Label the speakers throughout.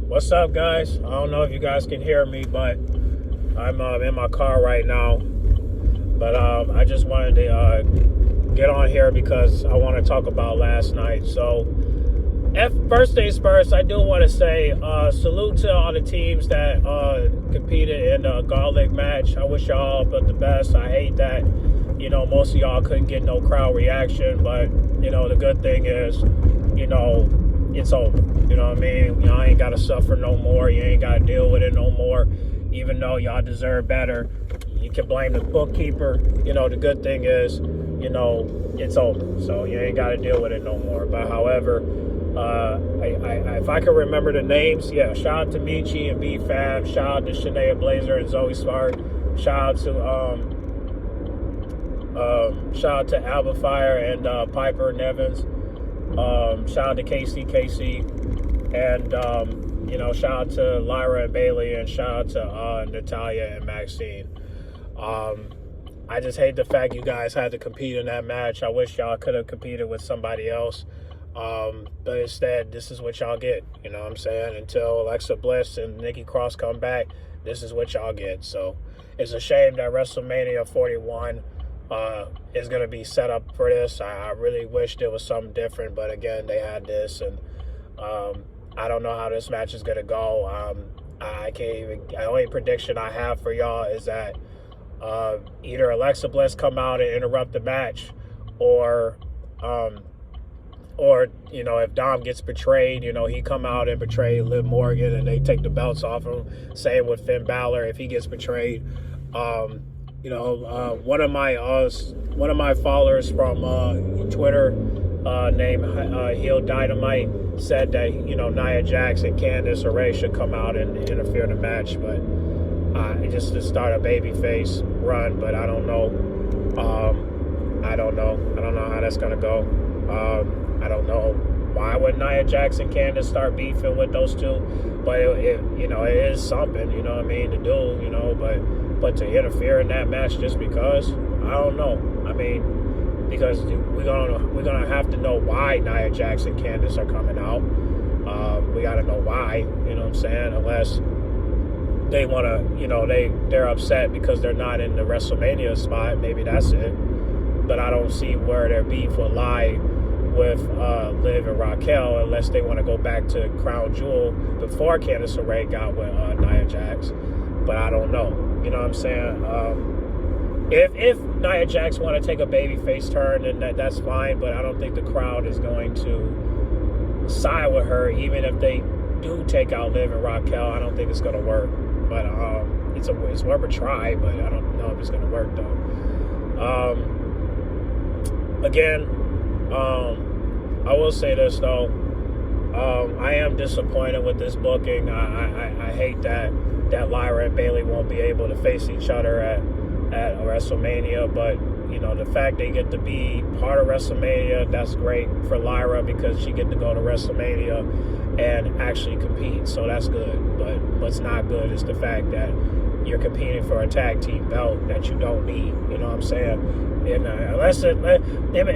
Speaker 1: What's up, guys? I don't know if you guys can hear me, but I'm in my car right now. But I just wanted to get on here because I want to talk about last night. So, first things first, I do want to say salute to all the teams that competed in the Gauntlet match. I wish y'all but the best. I hate that, most of y'all couldn't get no crowd reaction. But, the good thing is, it's over. You know what I mean? Y'all ain't got to suffer no more. You ain't got to deal with it no more. Even though y'all deserve better, you can blame the bookkeeper. The good thing is, it's over. So you ain't got to deal with it no more. But however, if I can remember the names, shout out to Michi and B-Fab. Shout out to Shania Blazer and Zoe Smart. Shout out to Alba Fire and Piper Nevins. Shout out to Casey, and shout out to Lyra and Bayley, and shout out to Natalia and Maxine. I just hate the fact you guys had to compete in that match. I wish y'all could have competed with somebody else, but instead, this is what y'all get. You know what I'm saying? Until Alexa Bliss and Nikki Cross come back, this is what y'all get. So it's a shame that WrestleMania 41 is going to be set up for this. I really wish there was something different, but again, they had this, and I don't know how this match is going to go. The only prediction I have for y'all is that either Alexa Bliss come out and interrupt the match, or if Dom gets betrayed, he come out and betray Liv Morgan and they take the belts off him. Same with Finn Balor if he gets betrayed. One of my followers from Twitter, named Heel Dynamite, said that Nia Jax and Candice or Ray should come out and interfere in the match, but just to start a babyface run. But I don't know. I don't know how that's gonna go. I don't know why would Nia Jax and Candice start beefing with those two, but it is something, to do, but to interfere in that match just because, I don't know. I mean, because we're gonna have to know why Nia Jax and Candice are coming out. We gotta know why, you know what I'm saying? Unless they wanna, they're upset because they're not in the WrestleMania spot. Maybe that's it. But I don't see where their beef will lie with Liv and Raquel unless they want to go back to Crown Jewel before Candice LeRae got with Nia Jax. But I don't know. You know what I'm saying? If Nia Jax want to take a babyface turn, then that's fine. But I don't think the crowd is going to side with her, even if they do take out Liv and Raquel. I don't think it's going to work. But it's worth a try. But I don't know if it's going to work though. Again, I will say this though. I am disappointed with this booking. I hate that Lyra and Bayley won't be able to face each other at WrestleMania, but the fact they get to be part of WrestleMania, that's great for Lyra because she get to go to WrestleMania and actually compete, so that's good. But what's not good is the fact that you're competing for a tag team belt that you don't need. You know what I'm saying? And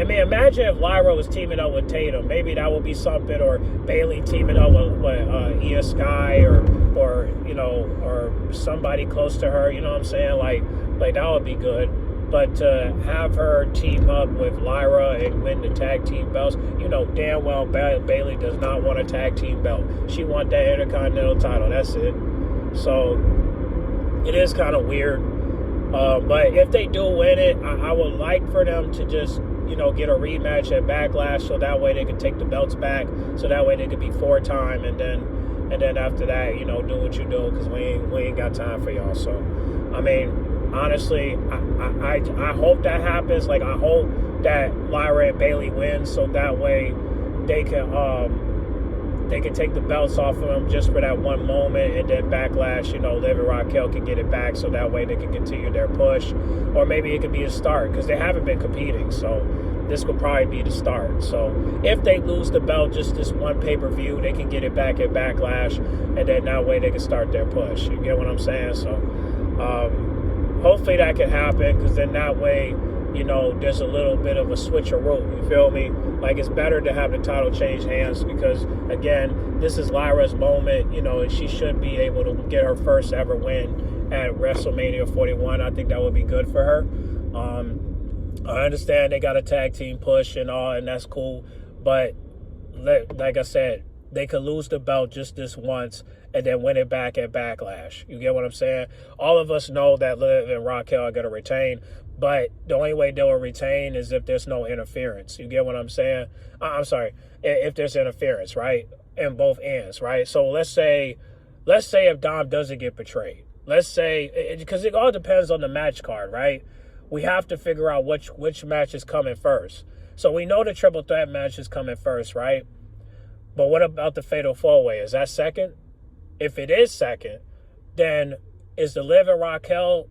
Speaker 1: imagine if Lyra was teaming up with Tatum. Maybe that would be something, or Bayley teaming up with Io Sky, or somebody close to her. You know what I'm saying? Like that would be good. But to have her team up with Lyra and win the tag team belts, damn well Bayley does not want a tag team belt. She wants that Intercontinental title. That's it. So it is kind of weird. But if they do win it, I would like for them to just, get a rematch at Backlash, so that way they can take the belts back, so that way they could be 4-time, and then after that, do what you do, because we ain't got time for y'all. So, I mean, honestly, I hope that happens. Like, I hope that Lyra and Bayley win, so that way they can take the belts off of them just for that one moment, and then Backlash, Liv and Raquel can get it back, so that way they can continue their push. Or maybe it could be a start, because they haven't been competing, so this could probably be the start. So if they lose the belt just this one pay-per-view, they can get it back at Backlash, and then that way they can start their push. You get what I'm saying? So hopefully that can happen, because then that way there's a little bit of a switcheroo. You feel me? Like, it's better to have the title change hands because, again, this is Lyra's moment, and she should be able to get her first ever win at WrestleMania 41. I think that would be good for her. I understand they got a tag team push and all, and that's cool. But like I said, they could lose the belt just this once and then win it back at Backlash. You get what I'm saying? All of us know that Liv and Raquel are going to retain, but the only way they'll retain is if there's no interference. You get what I'm saying? I'm sorry, if there's interference, right? In both ends, right? So let's say if Dom doesn't get betrayed. Let's say, because it all depends on the match card, right? We have to figure out which match is coming first. So we know the triple threat match is coming first, right? But what about the fatal four-way? Is that second? If it is second, then is the Liv and Raquel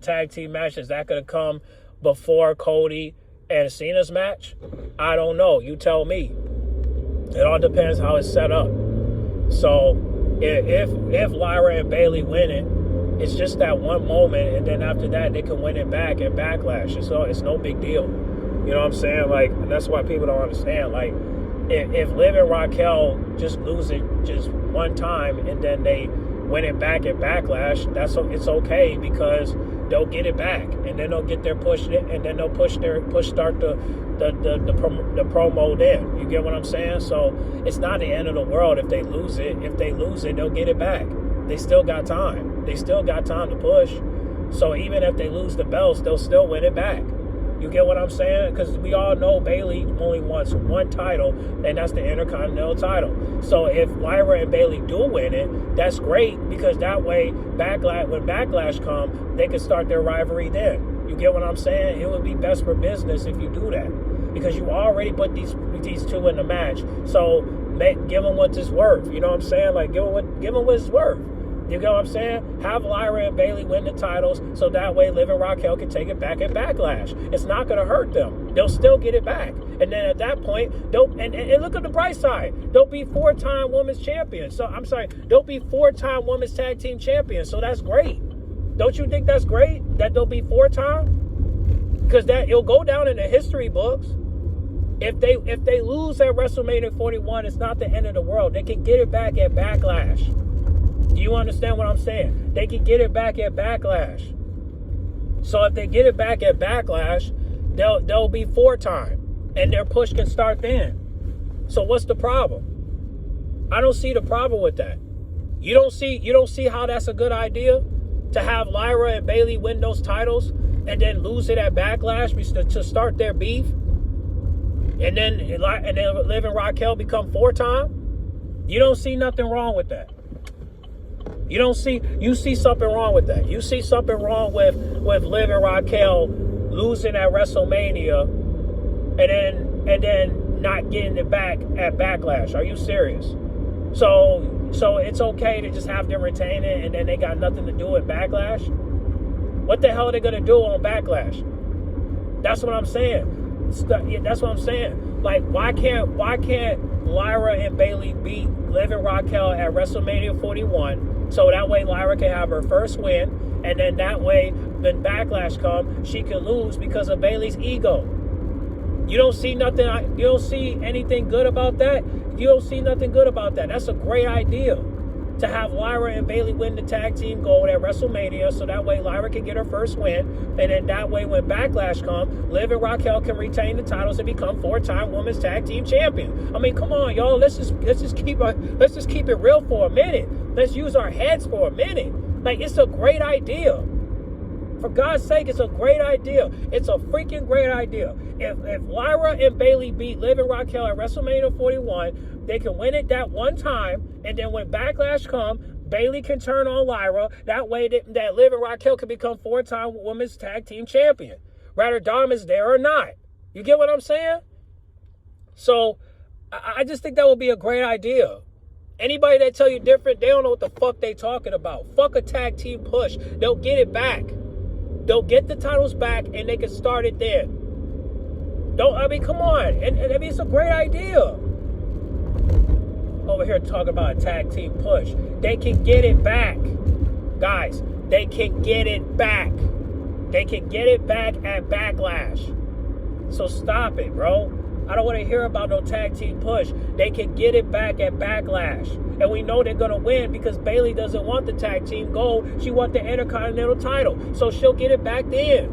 Speaker 1: tag team match, is that going to come before Cody and Cena's match? I don't know. You tell me. It all depends how it's set up. So if Lyra and Bayley win it, it's just that one moment, and then after that they can win it back at Backlash. It's no big deal. You know what I'm saying? Like, that's why people don't understand. Like, if Liv and Raquel just lose it just one time and then they win it back at Backlash, it's okay because they'll get it back and then they'll get their push and then they'll start the promo then. You get what I'm saying? So it's not the end of the world if they lose it. If they lose it, they'll get it back. They still got time. They still got time to push. So even if they lose the belts, they'll still win it back. You get what I'm saying? Because we all know Bayley only wants one title, and that's the Intercontinental title. So if Lyra and Bayley do win it, that's great because that way, when Backlash come, they can start their rivalry then. You get what I'm saying? It would be best for business if you do that because you already put these two in the match. So give them what it's worth. You know what I'm saying? Like, give them what it's worth. You get what I'm saying? Have Lyra and Bayley win the titles so that way Liv and Raquel can take it back at Backlash. It's not going to hurt them. They'll still get it back. And then at that point, and look at the bright side. They'll be 4-time women's champions. They'll be 4-time women's tag team champions. So that's great. Don't you think that's great that they'll be 4-time? Because it'll go down in the history books. If they lose at WrestleMania 41, it's not the end of the world. They can get it back at Backlash. Do you understand what I'm saying? They can get it back at Backlash. So if they get it back at Backlash, they'll be 4-time, and their push can start then. So what's the problem? I don't see the problem with that. You don't see how that's a good idea to have Lyra and Bayley win those titles and then lose it at Backlash to start their beef, and then Liv and Raquel become 4-time. You don't see nothing wrong with that. You see something wrong with that. You see something wrong with Liv and Raquel losing at WrestleMania and then not getting it back at Backlash. Are you serious? So it's okay to just have them retain it and then they got nothing to do with Backlash? What the hell are they gonna do on Backlash? That's what I'm saying. That's what I'm saying. Like, why can't Lyra and Bayley beat Liv and Raquel at WrestleMania 41? So that way Lyra can have her first win, and then that way when Backlash comes, she can lose because of Bayley's ego. You don't see nothing. You don't see anything good about that. You don't see nothing good about that. That's a great idea to have Lyra and Bayley win the tag team gold at WrestleMania, so that way Lyra can get her first win, and then that way when Backlash comes, Liv and Raquel can retain the titles and become 4-time women's tag team champion. I mean, come on, y'all. Let's just keep it real for a minute. Let's use our heads for a minute. Like, it's a great idea. For God's sake, it's a great idea. It's a freaking great idea. If Lyra and Bayley beat Liv and Raquel at WrestleMania 41, they can win it that one time, and then when Backlash comes, Bayley can turn on Lyra. That way that Liv and Raquel can become 4-time women's tag team champion. Whether Dom is there or not. You get what I'm saying? So I just think that would be a great idea. Anybody that tell you different, they don't know what the fuck they talking about. Fuck a tag team push. They'll get it back. They'll get the titles back and they can start it then. Come on. And I mean, it's a great idea. Over here talking about a tag team push. They can get it back. Guys, they can get it back. They can get it back at Backlash. So stop it, bro. I don't want to hear about no tag team push. They can get it back at Backlash. And we know they're going to win because Bayley doesn't want the tag team gold. She wants the Intercontinental title. So she'll get it back then.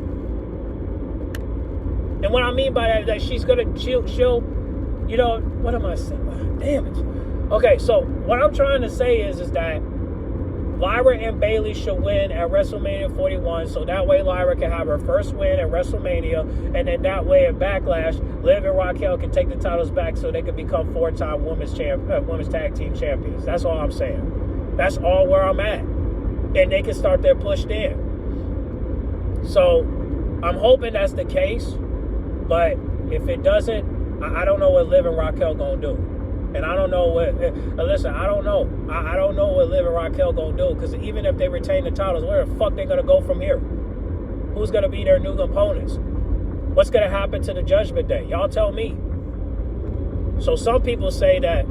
Speaker 1: And what I mean by that is that she'll, you know, what am I saying? Damn it. Okay, so what I'm trying to say is that Lyra and Bayley should win at WrestleMania 41, so that way Lyra can have her first win at WrestleMania, and then that way at Backlash, Liv and Raquel can take the titles back so they can become 4-time women's tag team champions. That's all I'm saying. That's all where I'm at. And they can start their push then. So I'm hoping that's the case, but if it doesn't, I don't know what Liv and Raquel gonna do. And I don't know what, listen, I don't know. I don't know what Liv and Raquel gonna do, because even if they retain the titles, where the fuck they gonna go from here? Who's gonna be their new opponents? What's gonna happen to the Judgment Day? Y'all tell me. So some people say that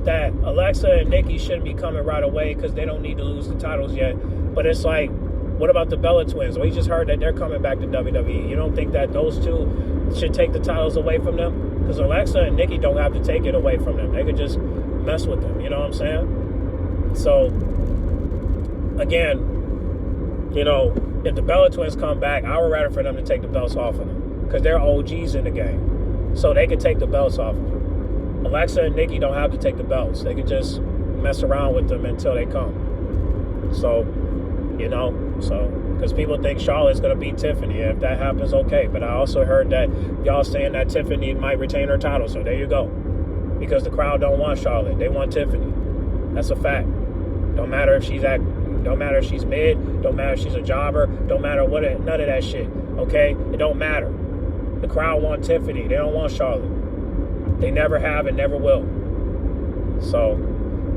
Speaker 1: that Alexa and Nikki shouldn't be coming right away because they don't need to lose the titles yet. But it's like, what about the Bella Twins? We just heard that they're coming back to WWE. You don't think that those two should take the titles away from them? Because Alexa and Nikki don't have to take it away from them. They could just mess with them. You know what I'm saying? So, again, you know, if the Bella Twins come back, I would rather for them to take the belts off of them. Because they're OGs in the game. So they can take the belts off of them. Alexa and Nikki don't have to take the belts. They could just mess around with them until they come. So, you know, because people think Charlotte's going to beat Tiffany. If that happens, okay. But I also heard that y'all saying that Tiffany might retain her title. So there you go. Because the crowd don't want Charlotte. They want Tiffany. That's a fact. Don't matter if she's mid. Don't matter if she's a jobber. Don't matter none of that shit. Okay? It don't matter. The crowd want Tiffany. They don't want Charlotte. They never have and never will. So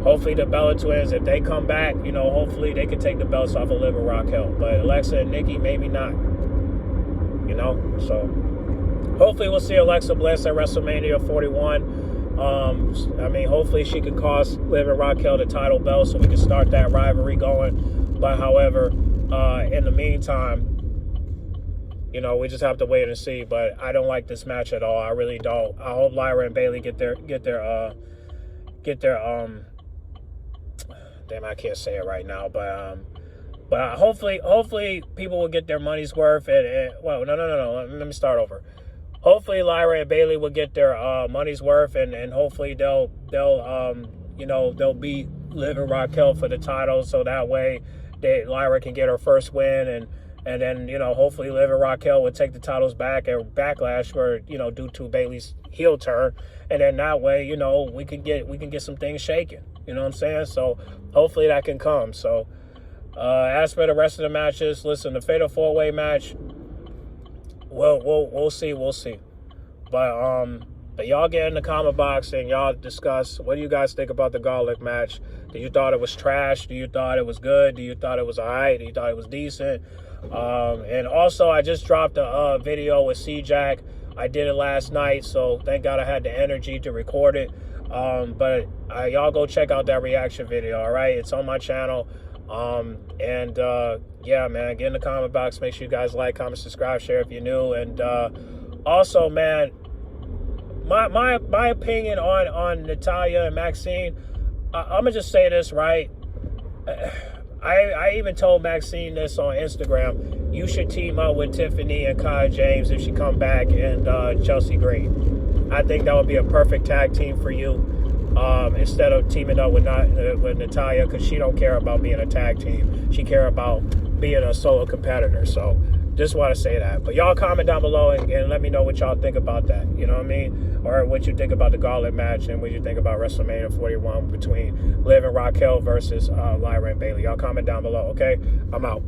Speaker 1: hopefully the Bella Twins, if they come back, you know, hopefully they can take the belts off of Liv and Raquel. But Alexa and Nikki, maybe not. You know? So hopefully we'll see Alexa Bliss at WrestleMania 41. I mean, hopefully she can cost Liv and Raquel the title belt so we can start that rivalry going. But however, in the meantime, you know, we just have to wait and see. But I don't like this match at all. I really don't. I hope Lyra and Bayley get their damn, I can't say it right now, but hopefully people will get their money's worth. Well, no. Let me start over. Hopefully Lyra and Bayley will get their money's worth, and hopefully they'll beat Liv and Raquel for the title, so that way Lyra can get her first win, and then, you know, hopefully Liv and Raquel would take the titles back at Backlash for, you know, due to Bayley's heel turn, and then that way, you know, we can get some things shaken. You know what I'm saying? So hopefully that can come. So as for the rest of the matches, listen, the Fatal 4-Way match, we'll see. But y'all get in the comment box and y'all discuss, what do you guys think about the Gauntlet match? Do you thought it was trash? Do you thought it was good? Do you thought it was all right? Do you thought it was decent? And also, I just dropped a video with C-Jack. I did it last night, so thank God I had the energy to record it. But y'all go check out that reaction video, all right? It's on my channel. Yeah, man, get in the comment box. Make sure you guys like, comment, subscribe, share if you're new. And also, man, my opinion on Natalya and Maxine, I'm going to just say this, right? I even told Maxine this on Instagram. You should team up with Tiffany and Kai James if she come back, and Chelsea Green. I think that would be a perfect tag team for you, instead of teaming up with Natalya, because she don't care about being a tag team. She care about being a solo competitor. So just want to say that. But y'all comment down below and let me know what y'all think about that. You know what I mean? Or what you think about the Gauntlet match, and what you think about WrestleMania 41 between Liv and Raquel versus Lyra and Bayley. Y'all comment down below, okay? I'm out.